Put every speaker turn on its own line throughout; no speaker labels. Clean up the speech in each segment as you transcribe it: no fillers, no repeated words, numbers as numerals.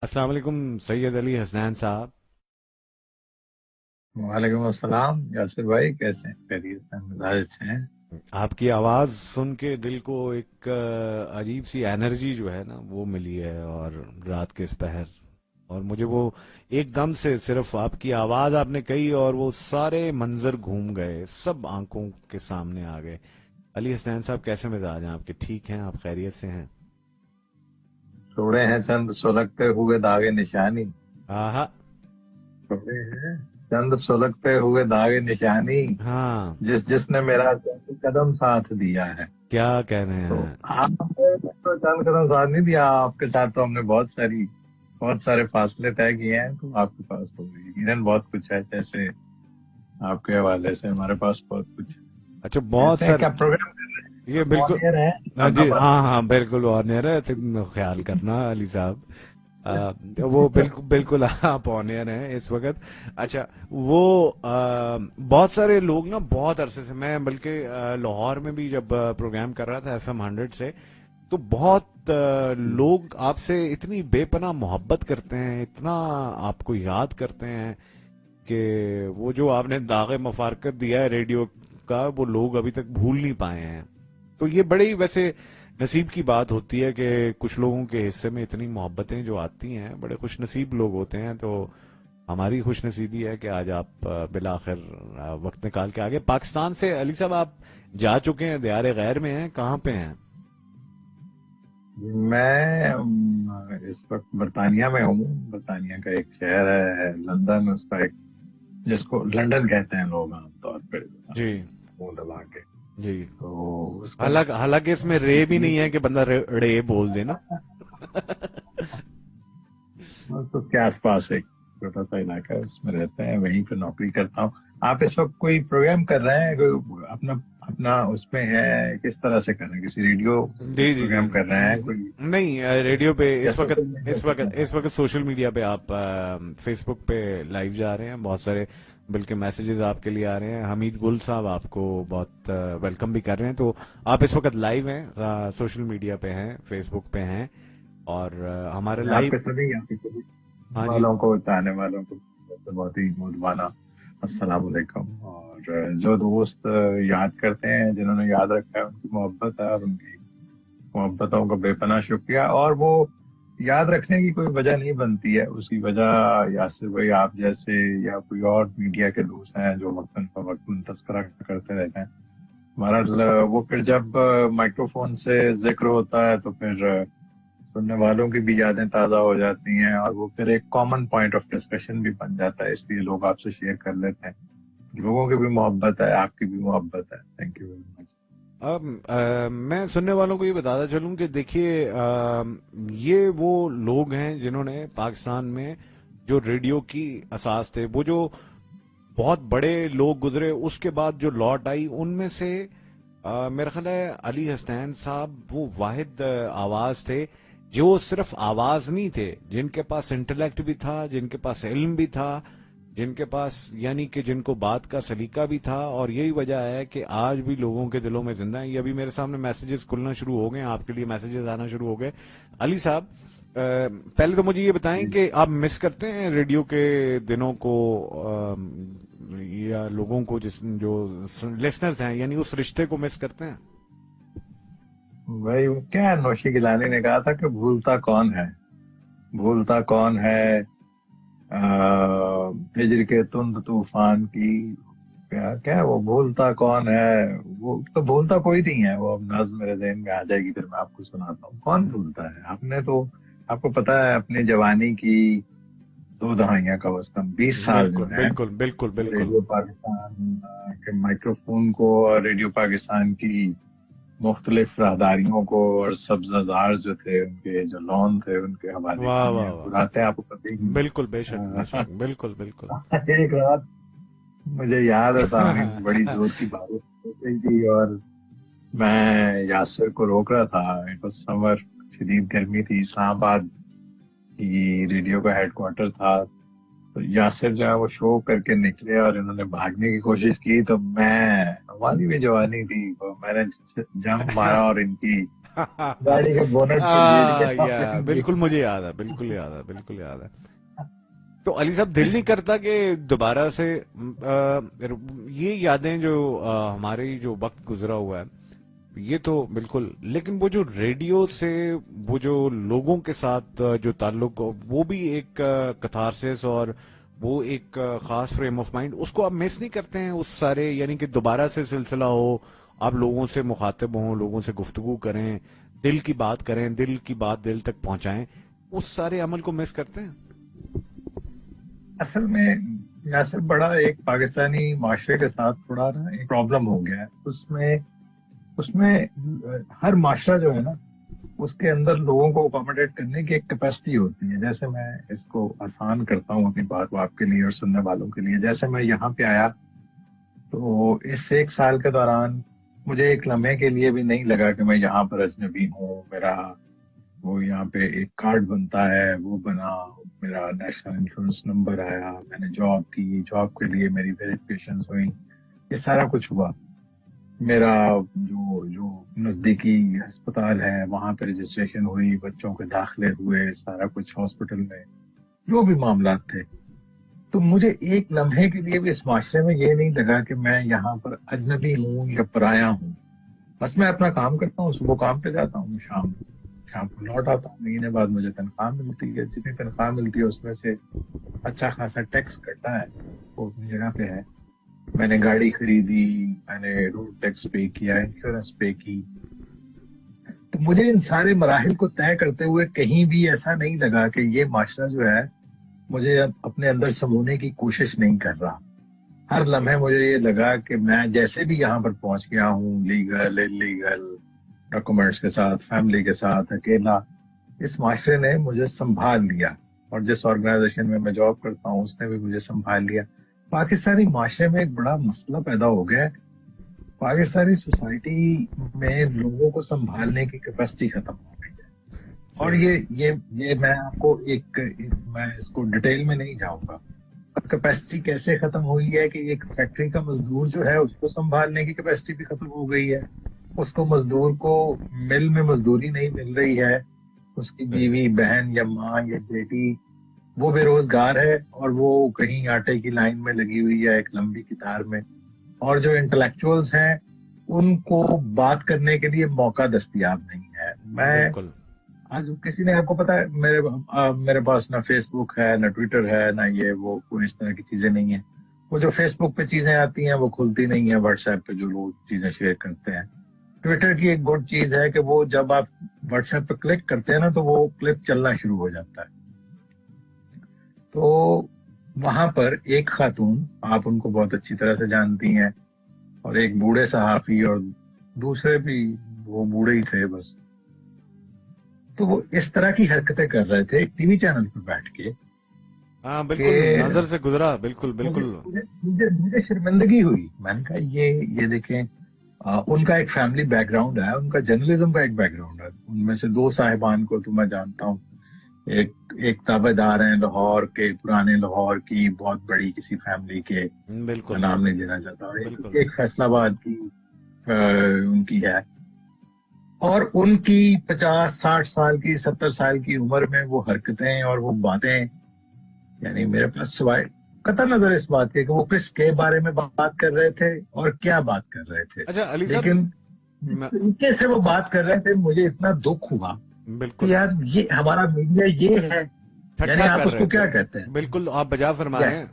السلام علیکم سید علی حسنین صاحب.
وعلیکم السلام یاسر بھائی، کیسے ہیں؟ خیریت سے ہیں؟ مزاج اچھے ہیں؟
آپ کی آواز سن کے دل کو ایک عجیب سی انرجی جو ہے نا وہ ملی ہے، اور رات کے اس پہر، اور مجھے وہ ایک دم سے صرف آپ کی آواز آپ نے کہی اور وہ سارے منظر گھوم گئے، سب آنکھوں کے سامنے آ گئے. علی حسنین صاحب کیسے مزاج ہیں آپ کے؟ ٹھیک ہیں آپ؟ خیریت سے ہیں؟
چھوڑے ہیں چند سلگتے ہوئے داغے نشانی،
آہا.
چھوڑے ہیں چند سلگتے ہوئے داغے نشانی،
ہاں.
جس نے میرا چند قدم ساتھ دیا ہے.
کیا کہہ رہے
تو
ہیں؟
آپ نے تو چند قدم ساتھ نہیں دیا، آپ کے ساتھ تو ہم نے بہت سارے فاصلے طے کیے ہیں. تو آپ کے پاس تو یقیناً بہت کچھ ہے، جیسے آپ کے حوالے سے ہمارے پاس بہت کچھ ہے.
اچھا بہت
کہتے ہیں
سر.
کیا پروگرام کر رہے
یہ
ہیں؟
بالکل.
آن ایئر ہے
ہاں جی،
خبر؟
ہاں ہاں بالکل آنر ہے، تم خیال کرنا علی صاحب. وہ بالکل بالکل آپ آنر ہیں اس وقت. اچھا وہ بہت سارے لوگ نا بہت عرصے سے، میں بلکہ لاہور میں بھی جب پروگرام کر رہا تھا FM 100 سے، تو بہت لوگ آپ سے اتنی بے پناہ محبت کرتے ہیں، اتنا آپ کو یاد کرتے ہیں کہ وہ جو آپ نے داغ مفارقت دیا ہے ریڈیو کا، وہ لوگ ابھی تک بھول نہیں پائے ہیں. تو یہ بڑی ویسے نصیب کی بات ہوتی ہے کہ کچھ لوگوں کے حصے میں اتنی محبتیں جو آتی ہیں، بڑے خوش نصیب لوگ ہوتے ہیں. تو ہماری خوش نصیبی ہے کہ آج آپ بالآخر وقت نکال کے آگے. پاکستان سے علی صاحب آپ جا چکے ہیں، دیار غیر میں ہیں، کہاں پہ ہیں؟
میں اس وقت برطانیہ میں ہوں. برطانیہ کا ایک شہر ہے لندن، اس کا ایک جس کو لنڈن کہتے ہیں لوگ عام طور پہ
جی
منہ دبا کے.
جی.
تو اس کا
حالانکہ اس میں رے بھی نہیں ہے کہ بندہ رے بول دے نا.
تو کے آس پاس ایک چھوٹا سا علاقہ ہے، اس میں رہتے ہیں، وہیں پہ نوکری کرتا ہوں. آپ اس وقت کوئی پروگرام کر رہے ہیں؟ کوئی اپنا اس میں ہے؟ کس طرح سے کر رہے ہیں؟ کسی ریڈیو
جی جی جی.
پروگرام کر رہے ہیں کوئی؟
نہیں ریڈیو پہ
یا
اس وقت
سوشل میڈیا پہ کر رہے ہیں؟
اس وقت سوشل میڈیا پہ آپ فیس بک پہ لائیو جا رہے ہیں. بہت سارے بلکہ میسیجز آپ کے لیے آ رہے ہیں. حمید گل صاحب آپ کو بہت ویلکم بھی کر رہے ہیں. تو آپ اس وقت لائیو ہیں، سوشل میڈیا پہ ہیں، فیس بک پہ ہیں، اور ہمارے
میں
لائیو.
آپ کے سبھی
ہاں جی.
والوں کو، چاہنے والوں کو بہت ہی مودبانہ السلام علیکم. اور جو دوست یاد کرتے ہیں، جنہوں نے یاد رکھا ہے، ان کی محبت ہے، اور ان کی محبتوں کا بے پناہ شکریہ. اور وہ یاد رکھنے کی کوئی وجہ نہیں بنتی ہے، اس کی وجہ یاسر بھائی آپ جیسے یا کوئی اور میڈیا کے دوست ہیں جو وقتاً فوقتاً تذکرہ کرتے رہتے ہیں. ہمارا وہ پھر جب مائکرو فون سے ذکر ہوتا ہے تو پھر سننے والوں کی بھی یادیں تازہ ہو جاتی ہیں، اور وہ پھر ایک کامن پوائنٹ آف ڈسکشن بھی بن جاتا ہے. اس لیے لوگ آپ سے شیئر کر لیتے ہیں. لوگوں کی بھی محبت ہے، آپ کی بھی محبت ہے. Thank you very much.
اب میں سننے والوں کو یہ بتاتا چلوں کہ دیکھیے یہ وہ لوگ ہیں جنہوں نے پاکستان میں جو ریڈیو کی اساس تھے، وہ جو بہت بڑے لوگ گزرے، اس کے بعد جو لوٹ آئی، ان میں سے میرا خیال ہے علی حسنین صاحب وہ واحد آواز تھے جو صرف آواز نہیں تھے، جن کے پاس انٹلیکٹ بھی تھا، جن کے پاس علم بھی تھا، جن کے پاس یعنی کہ جن کو بات کا سلیقہ بھی تھا. اور یہی وجہ ہے کہ آج بھی لوگوں کے دلوں میں زندہ ہیں. یہ ابھی میرے سامنے میسیجز کھلنا شروع ہو گئے ہیں، آپ کے لیے میسیجز آنا شروع ہو گئے. علی صاحب پہلے تو مجھے یہ بتائیں کہ آپ مس کرتے ہیں ریڈیو کے دنوں کو، یا لوگوں کو جو لسنرز ہیں، یعنی اس رشتے کو مس کرتے ہیں؟
بھائی کیا نوشی گیلانی نے کہا تھا کہ بھولتا کون ہے، بھولتا کون ہے ہجر کے تند طوفان کی. کیا وہ بھولتا کون ہے؟ وہ تو بھولتا کوئی نہیں ہے. وہ اب نظم میرے ذہن میں آ جائے گی، پھر میں آپ کو سناتا ہوں. کون بھولتا ہے؟ آپ نے تو، آپ کو پتا ہے اپنی جوانی کی 2 دہائیاں کا وسطم 20 سال جو
بالکل
ہے
بالکل بالکل بالکل.
ریڈیو پاکستان کے مائکرو فون کو اور ریڈیو پاکستان کی مختلف راہداریوں کو اور سبززار جو تھے ان کے جو لون تھے ان کے حوالے
واہ
کیے ہیں.
واہ واہ.
وہ راتیں آپ کو پتہ ہی
بالکل بے شک بے
نہیں.
شک. بالکل بالکل.
ایک رات مجھے یاد ہے سامعین، بڑی زور کی بارش ہو رہی تھی اور میں یاسر کو روک رہا تھا. ایک سمر، شدید گرمی تھی. اسلام آباد کی ریڈیو کا ہیڈ کوارٹر تھا. تو یاسر جو ہے وہ شو کر کے نکلے اور انہوں نے بھاگنے کی کوشش کی، تو ہماری بھی جوانی تھی، تو میں نے جمپ مارا اور ان کی گاڑی کے بونٹ کو لیڈ
یا بالکل
کیا۔
مجھے یاد ہے، بالکل یاد ہے، بالکل یاد ہے۔ تو علی صاحب دل نہیں کرتا کہ دوبارہ سے یہ یادیں جو ہماری جو وقت گزرا ہوا ہے یہ تو بالکل، لیکن وہ جو ریڈیو سے وہ جو لوگوں کے ساتھ جو تعلق وہ بھی ایک کتھارسس اور وہ ایک خاص فریم آف مائنڈ، اس کو آپ مس نہیں کرتے ہیں اس سارے، یعنی کہ دوبارہ سے سلسلہ ہو، آپ لوگوں سے مخاطب ہوں، لوگوں سے گفتگو کریں، دل کی بات کریں، دل کی بات دل تک پہنچائیں، اس سارے عمل کو مس کرتے ہیں؟
اصل میں یاسر بڑا ایک پاکستانی معاشرے کے ساتھ تھوڑا نا ایک پرابلم ہو گیا ہے، اس میں ہر معاشرہ جو ہے نا اس کے اندر لوگوں کو اکوموڈیٹ کرنے کی ایک کیپیسٹی ہوتی ہے۔ جیسے میں اس کو آسان کرتا ہوں اپنی بات آپ کے لیے اور سننے والوں کے لیے، جیسے میں یہاں پہ آیا تو اس 1 سال کے دوران مجھے ایک لمحے کے لیے بھی نہیں لگا کہ میں یہاں پر اجنبی ہوں۔ میرا وہ یہاں پہ ایک کارڈ بنتا ہے، وہ بنا، میرا نیشنل انشورنس نمبر آیا، میں نے جاب کی، جاب کے لیے میری ویریفیکیشن ہوئی، یہ سارا کچھ ہوا۔ میرا جو نزدیکی ہسپتال ہے وہاں پہ رجسٹریشن ہوئی، بچوں کے داخلے ہوئے، سارا کچھ ہاسپٹل میں جو بھی معاملات تھے۔ تو مجھے ایک لمحے کے لیے بھی اس معاشرے میں یہ نہیں لگا کہ میں یہاں پر اجنبی ہوں یا پرایا ہوں۔ بس میں اپنا کام کرتا ہوں، صبح کام پہ جاتا ہوں، شام کو لوٹ آتا ہوں، مہینے بعد مجھے تنخواہ ملتی ہے، جتنی تنخواہ ملتی ہے اس میں سے اچھا خاصا ٹیکس کٹتا ہے، وہ اپنی جگہ پہ ہے۔ میں نے گاڑی خریدی، میں نے روڈ ٹیکس پے کیا، انشورنس پے کی۔ تو مجھے ان سارے مراحل کو طے کرتے ہوئے کہیں بھی ایسا نہیں لگا کہ یہ معاشرہ جو ہے مجھے اپنے اندر سمونے کی کوشش نہیں کر رہا۔ ہر لمحے مجھے یہ لگا کہ میں جیسے بھی یہاں پر پہنچ گیا ہوں، لیگل انلیگل ڈاکومنٹس کے ساتھ، فیملی کے ساتھ، اکیلا، اس معاشرے نے مجھے سنبھال لیا، اور جس آرگنائزیشن میں جاب کرتا ہوں اس نے بھی مجھے سنبھال لیا۔ پاکستانی معاشرے میں ایک بڑا مسئلہ پیدا ہو گیا ہے، پاکستانی سوسائٹی میں لوگوں کو سنبھالنے کی کیپیسٹی ختم ہو گئی ہے۔ اور یہ میں آپ کو میں اس کو ڈیٹیل میں نہیں جاؤں گا، کیپیسٹی کیسے ختم ہوئی ہے کہ ایک فیکٹری کا مزدور جو ہے اس کو سنبھالنے کی کیپیسٹی بھی ختم ہو گئی ہے۔ اس کو مزدور کو مل میں مزدوری نہیں مل رہی ہے، اس کی بیوی، بہن یا ماں یا بیٹی وہ بے روزگار ہے، اور وہ کہیں آٹے کی لائن میں لگی ہوئی ہے ایک لمبی قطار میں، اور جو انٹلیکچوئلز ہیں ان کو بات کرنے کے لیے موقع دستیاب نہیں ہے۔
بالکل۔
آج کسی نے، آپ کو پتا ہے میرے پاس نہ فیس بک ہے، نہ ٹویٹر ہے، نہ وہ کوئی اس طرح کی چیزیں نہیں ہیں۔ وہ جو فیس بک پہ چیزیں آتی ہیں وہ کھلتی نہیں ہیں، واٹس ایپ پہ جو لوگ چیزیں شیئر کرتے ہیں۔ ٹویٹر کی ایک گڈ چیز ہے کہ وہ جب آپ واٹس ایپ پہ کلک کرتے ہیں نا تو وہ کلپ چلنا شروع ہو جاتا ہے۔ تو وہاں پر ایک خاتون، آپ ان کو بہت اچھی طرح سے جانتی ہیں، اور ایک بوڑھے صحافی، اور دوسرے بھی وہ بوڑھے ہی تھے بس، تو وہ اس طرح کی حرکتیں کر رہے تھے ایک ٹی وی چینل پہ بیٹھ کے۔
ہاں بالکل، نظر سے گزرا، بالکل بالکل۔
مجھے شرمندگی ہوئی، میں نے کہا یہ دیکھیں، ان کا ایک فیملی بیک گراؤنڈ ہے، ان کا جرنلزم کا ایک بیک گراؤنڈ ہے۔ ان میں سے 2 صاحبان کو تو میں جانتا ہوں، ایک تابع دار ہیں لاہور کے، پرانے لاہور کی بہت بڑی کسی فیملی کے،
بالکل
نام نہیں لینا چاہتا، اور
بالکل۔
ایک فیصل آباد کی ان کی ہے، اور ان کی 50-60 سال کی، 70 سال کی عمر میں وہ حرکتیں اور وہ باتیں، یعنی میرے پاس سوائے قطع نظر اس بات کے کہ وہ کس کے بارے میں بات کر رہے تھے اور کیا بات کر رہے تھے،
اچھا علی صاحب،
لیکن جس طریقے سے وہ بات کر رہے تھے مجھے اتنا دکھ ہوا کہ
بالکل
یار یہ ہمارا میڈیا یہ ہے، یعنی آپ اس کو کیا کہتے ہیں؟
بالکل آپ بجا فرما رہے ہیں۔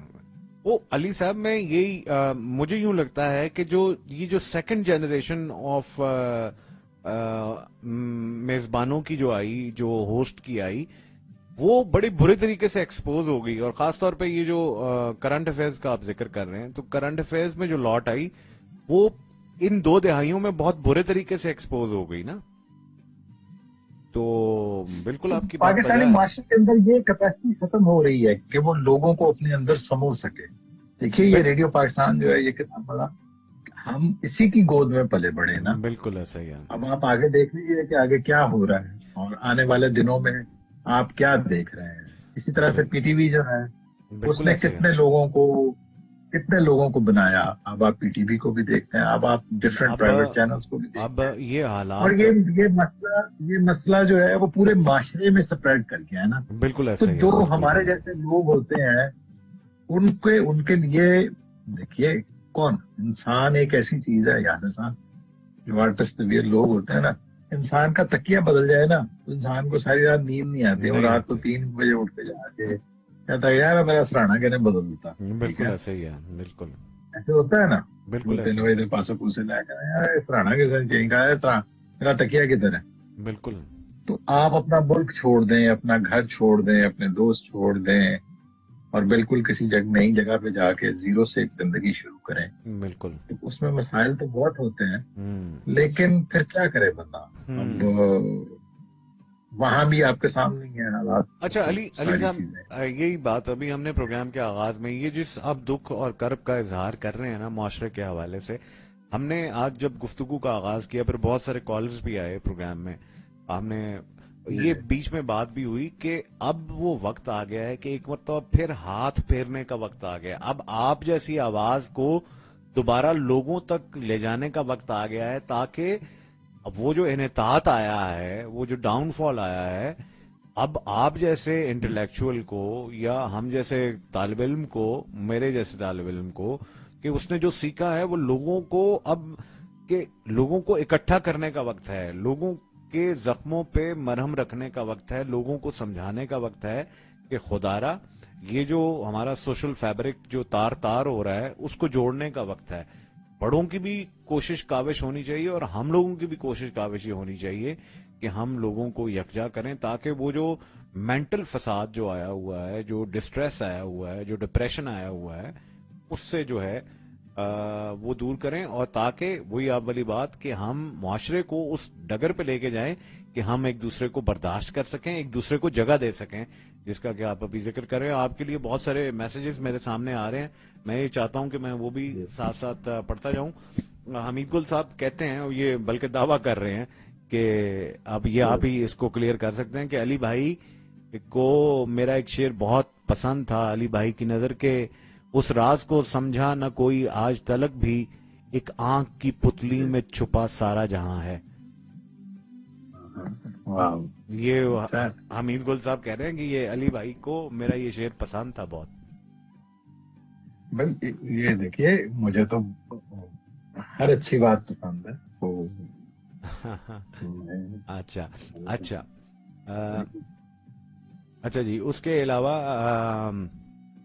وہ علی صاحب میں یہی مجھے یوں لگتا ہے کہ یہ جو سیکنڈ جنریشن آف میزبانوں کی جو آئی، جو ہوسٹ کی آئی، وہ بڑے برے طریقے سے ایکسپوز ہو گئی، اور خاص طور پہ یہ جو کرنٹ افیئرز کا آپ ذکر کر رہے ہیں، تو کرنٹ افیئرز میں جو لوٹ آئی وہ ان 2 دہائیوں میں بہت برے طریقے سے ایکسپوز ہو گئی نا، تو بالکل آپ کی بات
پاکستانی معاشرے کے اندر یہ کیپیسٹی ختم ہو رہی ہے کہ وہ لوگوں کو اپنے اندر سمو سکے۔ دیکھیے یہ ریڈیو پاکستان جو ہے یہ کتنا بڑا، ہم اسی کی گود میں پلے بڑے نا،
بالکل ایسا ہی ہے۔
اب آپ آگے دیکھ لیجیے کہ آگے کیا ہو رہا ہے، اور آنے والے دنوں میں آپ کیا دیکھ رہے ہیں۔ اسی طرح سے پی ٹی وی جو ہے
بالکل
نے
ایسے ہی
کتنے لوگوں کو بنایا. اب آپ پی ٹی وی کو بھی دیکھتے ہیں, اب آپ ڈفرینٹ پرائیویٹ چینلز کو بھی
اب
دیکھتے ہیں,
یہ
اور
حالات
یہ مسئلہ جو ہے وہ پورے معاشرے میں سپریڈ کر گیا ہے نا.
بالکل
تو
ایسے ہی ہے,
جو
بالکل
ہمارے جیسے لوگ ہوتے ہیں ان کے لیے, دیکھیے انسان ایک ایسی چیز ہے یار صاحب, جو آرٹسٹ لوگ ہوتے ہیں نا, انسان کا تکیہ بدل جائے نا تو انسان کو ساری رات نیند نہیں آتی, اور
نہیں
رات کو
آتی.
3 بجے اٹھ کے جا کے کہتا ہے یار میرا سراہنا کہنے بدل دیتا. ٹھیک
بالکل
ہے,
ایسے ہی ہے, بالکل
ایسے ہوتا ہے نا.
بالکل
وہ 3
ایسے ہی
بجے پاسوں پوچھے لے کے یار سراہنا کس نے کہا ہے, میرا تکیہ کدھر ہے.
بالکل.
تو آپ اپنا ملک چھوڑ دیں, اپنا گھر چھوڑ دیں, اپنے دوست چھوڑ دیں, اور بالکل کسی نئی جگہ پہ جا کے زیرو سے ایک زندگی شروع کریں.
بالکل.
تو اس میں مسائل تو بہت ہوتے ہیں,
ہوں
لیکن پھر کیا کرے بندہ. اب
ہوں
وہاں بھی آپ کے سامنے ہی ہیں حالات.
اچھا علی
ساری
صاحب,
چیزیں
یہی بات ابھی ہم نے پروگرام کے آغاز میں یہ جس آپ دکھ اور کرب کا اظہار کر رہے ہیں نا معاشرے کے حوالے سے, ہم نے آج جب گفتگو کا آغاز کیا پھر بہت سارے کالرز بھی آئے پروگرام میں, ہم نے یہ بیچ میں بات بھی ہوئی کہ اب وہ وقت آ گیا ہے کہ ایک مرتبہ پھر ہاتھ پھیرنے کا وقت آ گیا. اب آپ جیسی آواز کو دوبارہ لوگوں تک لے جانے کا وقت آ گیا ہے, تاکہ وہ جو انحطاط آیا ہے, وہ جو ڈاؤن فال آیا ہے, اب آپ جیسے انٹلیکچوئل کو یا ہم جیسے طالب علم کو, میرے جیسے طالب علم کو, کہ اس نے جو سیکھا ہے وہ لوگوں کو لوگوں کو اکٹھا کرنے کا وقت ہے, لوگوں کے زخموں پہ مرہم رکھنے کا وقت ہے, لوگوں کو سمجھانے کا وقت ہے کہ خدارا یہ جو ہمارا سوشل فیبرک جو تار ہو رہا ہے اس کو جوڑنے کا وقت ہے. بڑوں کی بھی کوشش کاوش ہونی چاہیے اور ہم لوگوں کی بھی کوشش کاوش یہ ہونی چاہیے کہ ہم لوگوں کو یکجا کریں, تاکہ وہ جو مینٹل فساد جو آیا ہوا ہے, جو ڈسٹریس آیا ہوا ہے, جو ڈپریشن آیا ہوا ہے, اس سے جو ہے وہ دور کریں, اور تاکہ وہی آپ والی بات کہ ہم معاشرے کو اس ڈگر پہ لے کے جائیں کہ ہم ایک دوسرے کو برداشت کر سکیں, ایک دوسرے کو جگہ دے سکیں, جس کا کہ آپ ابھی ذکر کر رہے ہیں. آپ کے لیے بہت سارے میسیجز میرے سامنے آ رہے ہیں, میں یہ چاہتا ہوں کہ میں وہ بھی ساتھ ساتھ پڑھتا جاؤں. حمید گل صاحب کہتے ہیں, اور یہ بلکہ دعویٰ کر رہے ہیں کہ اب یہ آپ ہی اس کو کلیئر کر سکتے ہیں کہ علی بھائی کو میرا ایک شعر بہت پسند تھا, علی بھائی کی نظر کے اس راز کو سمجھا نہ کوئی آج تلک بھی, ایک آنکھ کی پتلی میں چھپا سارا جہاں ہے. یہ حمید گل صاحب کہہ رہے ہیں کہ یہ علی بھائی کو میرا یہ شعر پسند تھا بہت.
یہ دیکھیے مجھے تو ہر اچھی بات پسند ہے.
اچھا اچھا اچھا جی, اس کے علاوہ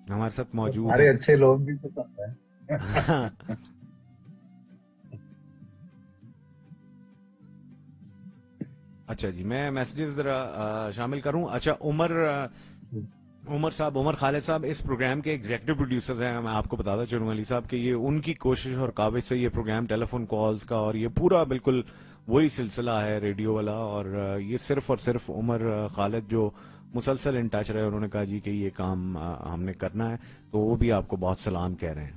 ہمارے ساتھ موجود
سارے اچھے لوگ بھی پسند ہیں.
اچھا جی, میں میسیجز ذرا شامل کروں. اچھا عمر خالد صاحب اس پروگرام کے ایگزیکٹو پروڈیوسر ہیں. میں آپ کو بتاتا چلوں علی صاحب کہ یہ ان کی کوشش اور کاوش سے یہ پروگرام ٹیلی فون کالز کا اور یہ پورا بالکل وہی سلسلہ ہے ریڈیو والا, اور یہ صرف اور صرف عمر خالد جو مسلسل ان ٹچ رہے, انہوں نے کہا جی کہ یہ کام ہم نے کرنا ہے, تو وہ بھی آپ کو بہت سلام کہہ رہے ہیں.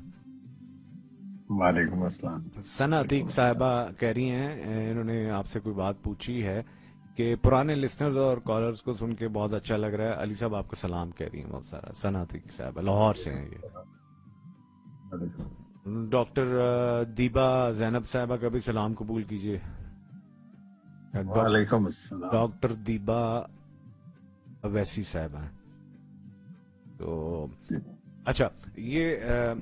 وعلیکم السلام.
ثنا عتیق صاحبہ کہہ رہی ہیں, انہوں نے آپ سے کوئی بات پوچھی ہے کہ پرانے لسنرز اور کالرز کو سن کے بہت اچھا لگ رہا ہے. علی صاحب آپ کو سلام کہہ رہی ہیں بہت سارا. ثنا عتیق صاحبہ لاہور سے ہیں یہ. ڈاکٹر دیبا زینب صاحبہ کا بھی سلام قبول کیجیے.
وعلیکم السلام.
ڈاکٹر دیبا ویسی صاحبہ ہیں. تو اچھا, یہ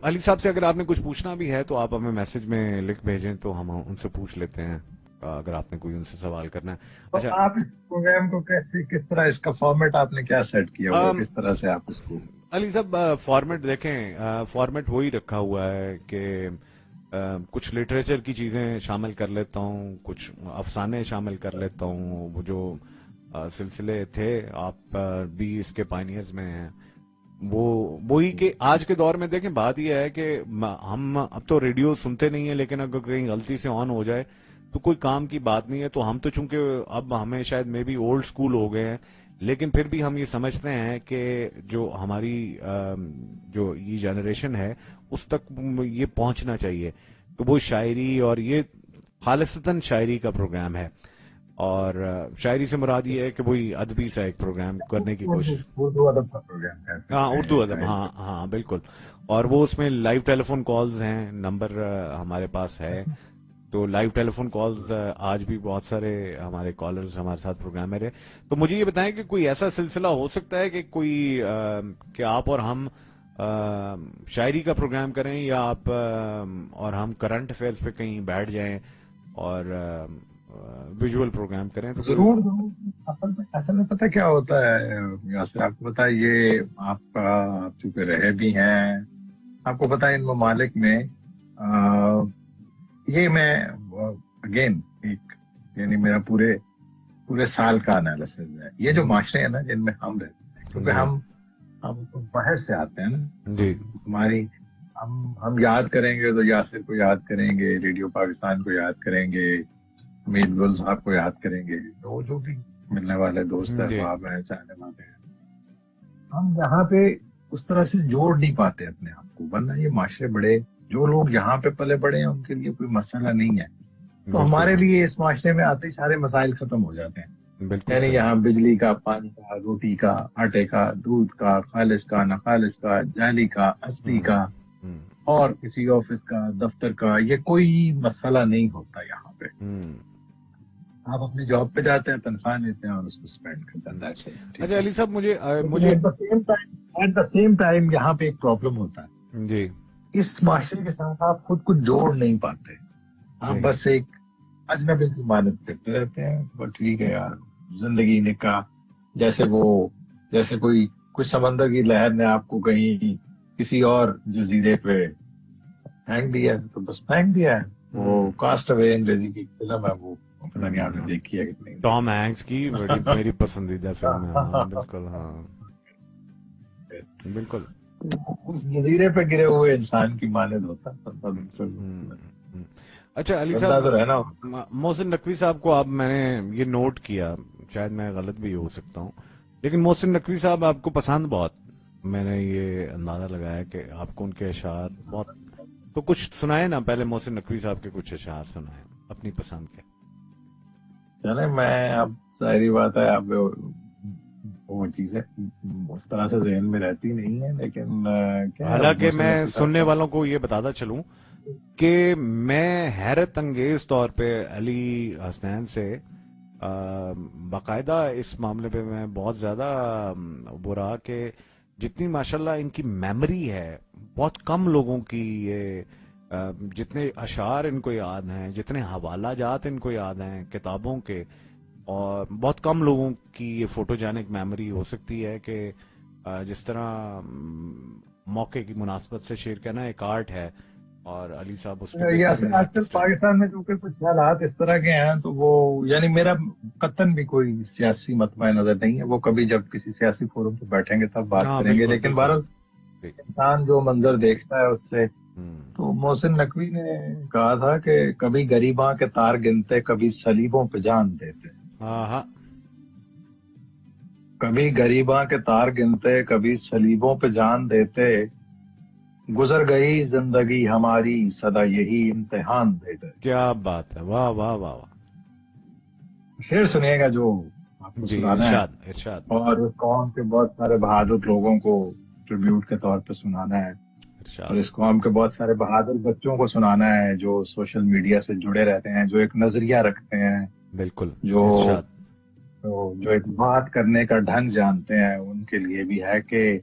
علی صاحب سے اگر آپ نے کچھ پوچھنا بھی ہے تو آپ ہمیں میسج میں لکھ بھیجیں تو ہم ان سے پوچھ لیتے ہیں, اگر آپ نے کوئی ان سے سوال کرنا ہے.
اچھا, آپ اس پروگرام کو کس طرح, اس کا فارمیٹ آپ نے کیا سیٹ کیا ہوا, کس طرح سے آپ اس کو؟
علی صاحب فارمیٹ دیکھیں, فارمیٹ وہی رکھا ہوا ہے کہ کچھ لٹریچر کی چیزیں شامل کر لیتا ہوں, کچھ افسانے شامل کر لیتا ہوں, وہ جو سلسلے تھے آپ بھی اس کے پائنیئرز میں ہیں, وہی کہ آج کے دور میں دیکھیں بات یہ ہے کہ ہم اب تو ریڈیو سنتے نہیں ہیں, لیکن اگر کہیں غلطی سے آن ہو جائے تو کوئی کام کی بات نہیں ہے. تو ہم تو چونکہ اب ہمیں شاید میں بھی اولڈ سکول ہو گئے ہیں, لیکن پھر بھی ہم یہ سمجھتے ہیں کہ جو ہماری جو یہ جنریشن ہے اس تک یہ پہنچنا چاہیے. تو وہ شاعری اور یہ خالصتاً شاعری کا پروگرام ہے, اور شاعری سے مراد یہ ہے کہ وہی ادبی سا ایک پروگرام کرنے کی کوشش.
اردو ادب کا پروگرام ہے.
ہاں اردو ادب, ہاں ہاں بالکل. اور وہ اس میں لائیو ٹیلی فون کالز ہیں, نمبر ہمارے پاس ہے, تو لائیو ٹیلی فون کالز آج بھی بہت سارے ہمارے کالرز ہمارے ساتھ پروگرام میں رہے. تو مجھے یہ بتائیں کہ کوئی ایسا سلسلہ ہو سکتا ہے کہ کوئی کہ آپ اور ہم شاعری کا پروگرام کریں, یا آپ اور ہم کرنٹ افیئرس پہ کہیں بیٹھ جائیں اور ویژول پروگرام کریں؟ تو
ضرور. اصل میں پتہ کیا ہوتا ہے یاسر, آپ کو پتا ہے یہ آپ چونکہ رہے بھی ہیں, آپ کو پتا ہے ان ممالک میں یہ میں اگین ایک یعنی میرا پورے سال کا انالیسس ہے. یہ جو معاشرے ہیں نا جن میں ہم رہتے ہیں, کیونکہ ہم باہر سے آتے ہیں نا,
جی
ہماری ہم یاد کریں گے تو یاسر کو یاد کریں گے, ریڈیو پاکستان کو یاد کریں گے, امید گل صاحب کو یاد کریں گے, جو بھی ملنے والے دوست احباب ہیں, چاہنے والے ہیں. ہم یہاں پہ اس طرح سے جوڑ نہیں پاتے اپنے آپ کو, ورنہ یہ معاشرے بڑے, جو لوگ یہاں پہ پلے بڑے ہیں ان کے لیے کوئی مسئلہ نہیں ہے. تو ہمارے لیے اس معاشرے میں آتے ہی سارے مسائل ختم ہو جاتے ہیں. یعنی یہاں بجلی کا, پانی کا, روٹی کا, آٹے کا, دودھ کا, خالص کا, ناخالص کا, جعلی کا, اصلی کا, اور کسی آفس کا, دفتر کا, یہ کوئی مسئلہ نہیں ہوتا یہاں پہ. آپ اپنی جاب پہ جاتے ہیں, تنخواہ لیتے ہیں اور اس کو اسپینڈ کرتے ہیں.
اچھا علی صاحب, مجھے
ایٹ دا سیم ٹائم یہاں پہ ایک پرابلم ہوتا ہے
جی,
اس معاشرے کے ساتھ آپ خود کو جوڑ نہیں پاتے. آپ بس ایک اجنبی کی مانند کرتے رہتے ہیں. بس ٹھیک ہے یار, زندگی نکاح, جیسے کوئی سمندر کی لہر نے آپ کو کہیں کسی اور جزیرے پہ پھینک دیا تو بس پھینک دیا ہے. وہ کاسٹ اوے انگریزی کی فلم ہے, وہ پتہ نہیں آپ نے دیکھی ہے کہ نہیں.
ٹام ہینکس کی میری پسندیدہ فلم ہے. ہاں بالکل, ہاں بالکل.
اس جزیرے پہ گرے ہوئے انسان کی مانند ہوتا.
اچھا علی صاحب, محسن نقوی صاحب کو میں نے یہ نوٹ کیا, شاید میں غلط بھی ہو سکتا ہوں, لیکن محسن نقوی صاحب آپ کو پسند بہت, میں نے یہ اندازہ لگایا کہ آپ کو ان کے اشعار بہت. تو کچھ سنائے نا پہلے, محسن نقوی صاحب کے کچھ اشعار سنائے اپنی پسند کے.
چلے میں, اب ظاہری بات ہے اب وہ چیزیں اس طرح سے ذہن میں رہتی نہیں ہے, لیکن
حالانکہ میں سننے والوں کو یہ بتاتا چلوں کہ میں حیرت انگیز طور پہ علی حسنین سے باقاعدہ اس معاملے پہ میں بہت زیادہ برا کہ جتنی ماشاءاللہ ان کی میموری ہے, بہت کم لوگوں کی یہ, جتنے اشعار ان کو یاد ہیں, جتنے حوالہ جات ان کو یاد ہیں کتابوں کے, اور بہت کم لوگوں کی یہ فوٹوجینک میموری ہو سکتی ہے کہ جس طرح موقع کی مناسبت سے شعر کہنا ایک آرٹ ہے, اور علی صاحب اس میں
آج کل پاکستان میں چونکہ کچھ حالات اس طرح کے ہیں تو وہ, یعنی میرا قطن بھی کوئی سیاسی مطمع نظر نہیں ہے, وہ کبھی جب کسی سیاسی فورم پہ بیٹھیں گے تب بات کریں گے. لیکن بہرحال انسان جو منظر دیکھتا ہے اس سے, تو محسن نقوی نے کہا تھا کہ کبھی غریباں کے تار گنتے, کبھی سلیبوں پہ جان دیتے. کبھی غریباں کے تار گنتے, کبھی سلیبوں پہ جان دیتے, گزر گئی زندگی ہماری سدا یہی امتحان دے گئے.
کیا بات ہے, واہ واہ واہ واہ.
شعر سنیے گا جو آپ کو سنانا ہے,
ارشاد.
اور اس قوم کے بہت سارے بہادر لوگوں کو ٹریبیوٹ کے طور پہ سنانا ہے, اور اس قوم کے بہت سارے بہادر بچوں کو سنانا ہے جو سوشل میڈیا سے جڑے رہتے ہیں, جو ایک نظریہ رکھتے ہیں,
بالکل,
جو ایک بات کرنے کا ڈھنگ جانتے ہیں, ان کے لیے بھی ہے کہ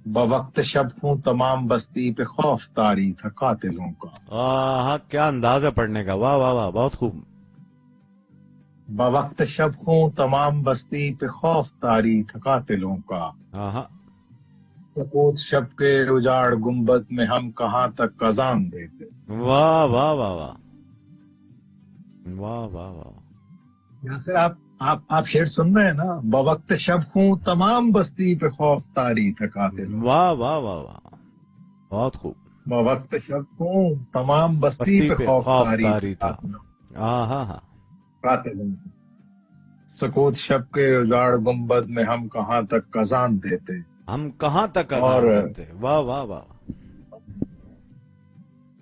بوقت شب ہوں تمام بستی پہ خوف طاری تھا قاتلوں کا.
ہاں کیا انداز ہے پڑھنے کا, واہ واہ واہ, بہت خوب.
بوقت شب ہوں تمام بستی پہ خوف طاری تھا قاتلوں کا, سکوت شب کے اجاڑ گنبد میں ہم کہاں تک اذان دیتے.
واہ واہ واہ واہ واہ واہ واہ.
یاسر آپ شعر سن رہے ہیں نا, بوقت شب ہوں تمام بستی پہ خوف طاری تھا قاتلوں.
واہ واہ واہ واہ, بہت خوب.
بوقت شب ہوں تمام بستی پہ خوف طاری تھا قاتلوں. سکوت شب کے اجاڑ گنبد میں ہم کہاں تک اذان دیتے,
ہم کہاں تک اذان دیتے. واہ واہ واہ.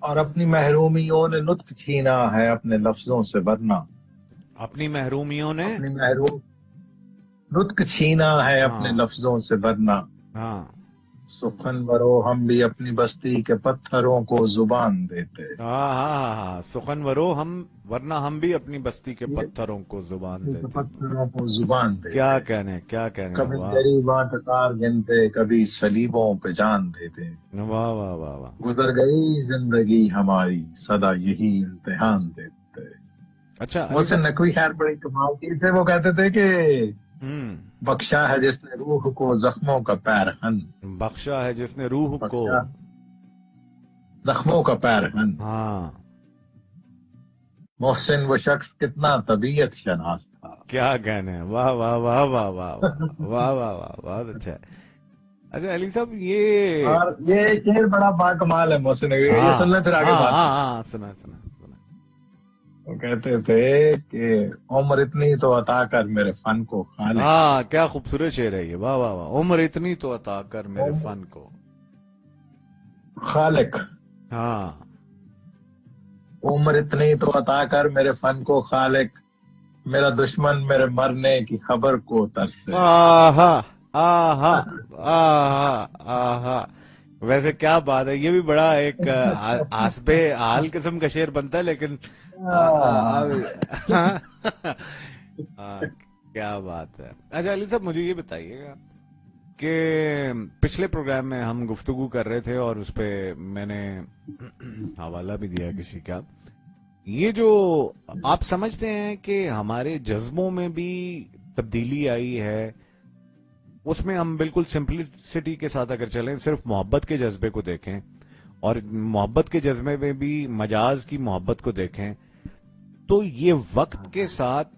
اور اپنی محرومیوں نے لطف چھینا ہے اپنے لفظوں سے ورنہ,
اپنی محرومیوں نے
اپنی محروم نطق چھینا ہے اپنے
ہاں
لفظوں سے ورنہ
ہاں
سخن برو ہم بھی اپنی بستی کے پتھروں کو زبان دیتے.
ہاں ہاں ہاں سخن ورو ورنہ ہم بھی اپنی بستی کے
یہ
پتھروں کو زبان
بستی کے
دیتے.
پتھروں کو زبان دیتے.
کیا کہنے
کبھی
واہ
غریباں ٹکار گنتے کبھی صلیبوں پہ جان دیتے.
واہ واہ واہ واہ.
گزر گئی زندگی ہماری سدا یہی امتحان دیتے.
اچھا علی
محسن
صاحب.
نقوی خیر بڑی کمال کی تھے. وہ کہتے تھے کہ بخشا ہے جس نے روح کو زخموں کا پیرہن.
بخشا ہے جس نے روح کو
بخشا زخموں کا پیرہن.
ہاں
محسن وہ شخص کتنا طبیعت شناس تھا.
کیا کہنے واہ واہ واہ واہ واہ واہ واہ واہ بہت اچھا ہے. اچھا علی صاحب یہ
اور یہ شعر بڑا باکمال ہے محسن نقوی. یہ
ہاں
سن لیں پھر آگے
ہاں
بات
ہاں
کریں.
ہاں سنا سنا سنا.
وہ کہتے تھے کہ عمر اتنی تو عطا کر میرے فن کو خالق.
ہاں کیا خوبصورت شعر ہے یہ. واہ واہ واہ. عمر اتنی تو عطا کر میرے فن کو
خالق.
ہاں
عمر اتنی تو عطا کر میرے فن کو خالق. میرا دشمن میرے مرنے کی خبر کو ترسے.
آہا آہا آہا آہا. ویسے کیا بات ہے. یہ بھی بڑا ایک حسب حال قسم کا شعر بنتا ہے لیکن کیا بات ہے. اچھا علی صاحب مجھے یہ بتائیے گا کہ پچھلے پروگرام میں ہم گفتگو کر رہے تھے اور اس پہ میں نے حوالہ بھی دیا کسی کا. یہ جو آپ سمجھتے ہیں کہ ہمارے جذبوں میں بھی تبدیلی آئی ہے. اس میں ہم بالکل سمپلسٹی کے ساتھ اگر چلیں صرف محبت کے جذبے کو دیکھیں اور محبت کے جذبے میں بھی مجاز کی محبت کو دیکھیں تو یہ وقت کے ساتھ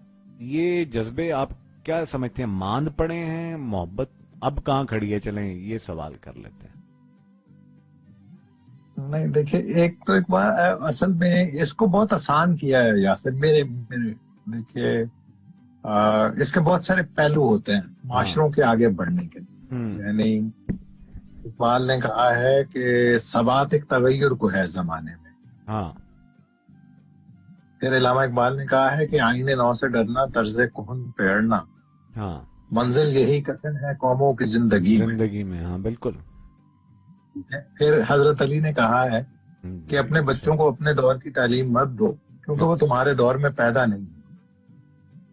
یہ جذبے آپ کیا سمجھتے ہیں ماند پڑے ہیں. محبت اب کہاں کھڑی ہے. چلیں یہ سوال کر لیتے ہیں.
نہیں دیکھیے ایک بات اصل میں اس کو بہت آسان کیا ہے یاسر. میرے دیکھیے اس کے بہت سارے پہلو ہوتے ہیں معاشروں کے آگے بڑھنے کے. یعنی اقبال نے کہا ہے کہ ثبات ایک تغیر کو ہے زمانے میں.
ہاں
پھر علامہ اقبال نے کہا ہے کہ آئینے نو سے ڈرنا طرز کہن پہ اڑنا.
ہاں
منزل یہی کتن ہے قوموں کی زندگی
میں. ہاں بالکل.
پھر حضرت علی نے کہا ہے کہ اپنے بچوں کو اپنے دور کی تعلیم مت دو کیونکہ وہ تمہارے دور میں پیدا نہیں.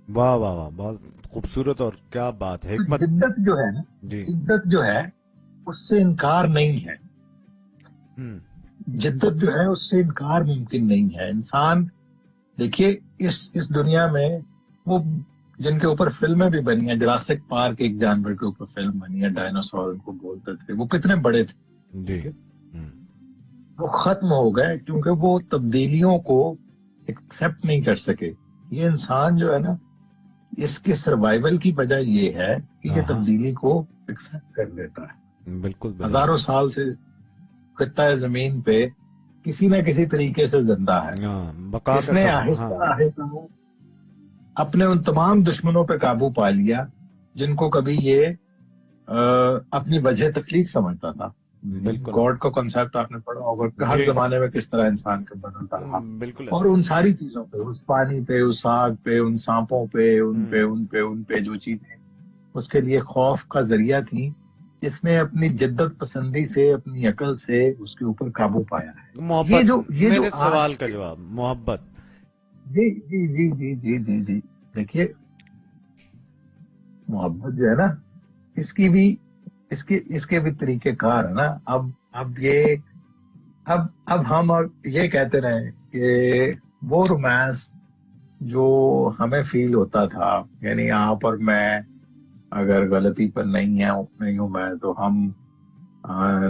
واہ واہ واہ بہت خوبصورت اور کیا بات ہے. حکمت.
جدت جو ہے نا جدت جو ہے اس سے انکار نہیں ہے. جدت جو ہے اس سے انکار ممکن نہیں ہے. انسان دیکھیے اس دنیا میں وہ جن کے اوپر فلمیں بھی بنی ہیں. جراسک پارک ایک جانور کے اوپر فلم بنی ہے. ڈائناسور ان کو بولتے تھے. وہ کتنے بڑے تھے
جی.
وہ ختم ہو گئے کیونکہ وہ تبدیلیوں کو ایکسپٹ نہیں کر سکے. یہ انسان جو ہے نا اس کے سروائیول کی وجہ یہ ہے کہ یہ تبدیلی کو ایکسپٹ کر لیتا ہے.
بالکل
ہزاروں سال سے خطہ زمین پہ کسی نہ کسی طریقے سے زندہ ہے. اس نے آہستہ آہستہ اپنے ان تمام دشمنوں پہ قابو پا لیا جن کو کبھی یہ اپنی وجہ تخلیق سمجھتا تھا. گاڈ کا کنسیپٹ آپ نے پڑھا ہوگا کہ ہر زمانے میں کس طرح انسان کا بدلتا رہا. اور ان ساری چیزوں پہ اس پانی پہ اس آگ پہ ان سانپوں پہ ان پہ جو چیزیں اس کے لیے خوف کا ذریعہ تھیں اس نے اپنی جدت پسندی سے اپنی عقل سے اس کے اوپر قابو پایا ہے.
محبت. میرے سوال کا جواب محبت.
جی جی جی جی جی جی جی دیکھیے محبت جو ہے نا اس کے بھی طریقہ کار ہے نا. اب ہم یہ کہتے رہے کہ وہ رومانس جو ہمیں فیل ہوتا تھا یعنی آپ اور میں اگر غلطی پر نہیں ہوں میں تو ہم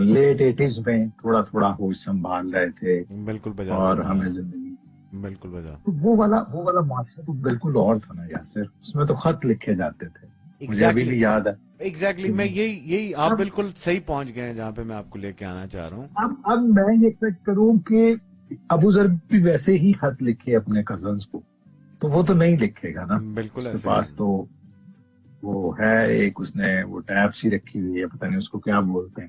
لیٹ 80s میں تھوڑا تھوڑا ہوش سنبھال رہے تھے.
بالکل
اور ہمیں زندگی
بالکل بجا
وہ والا معاشرہ تو بالکل اور تھا نا یاسر. اس میں تو خط لکھے جاتے تھے. مجھے ابھی بھی یاد ہے.
ایگزیکٹلی میں یہی آپ بالکل صحیح پہنچ گئے ہیں جہاں پہ میں آپ کو لے کے آنا چاہ رہا ہوں.
اب میں یہ ایکسپیکٹ کروں کہ ابو ذر بھی ویسے ہی خط لکھے اپنے کزنز کو تو وہ تو نہیں لکھے گا نا.
بالکل ایسے
پاس تو وہ ہے ایک اس نے وہ ٹیب سی رکھی ہوئی ہے پتہ نہیں اس کو کیا بولتے ہیں.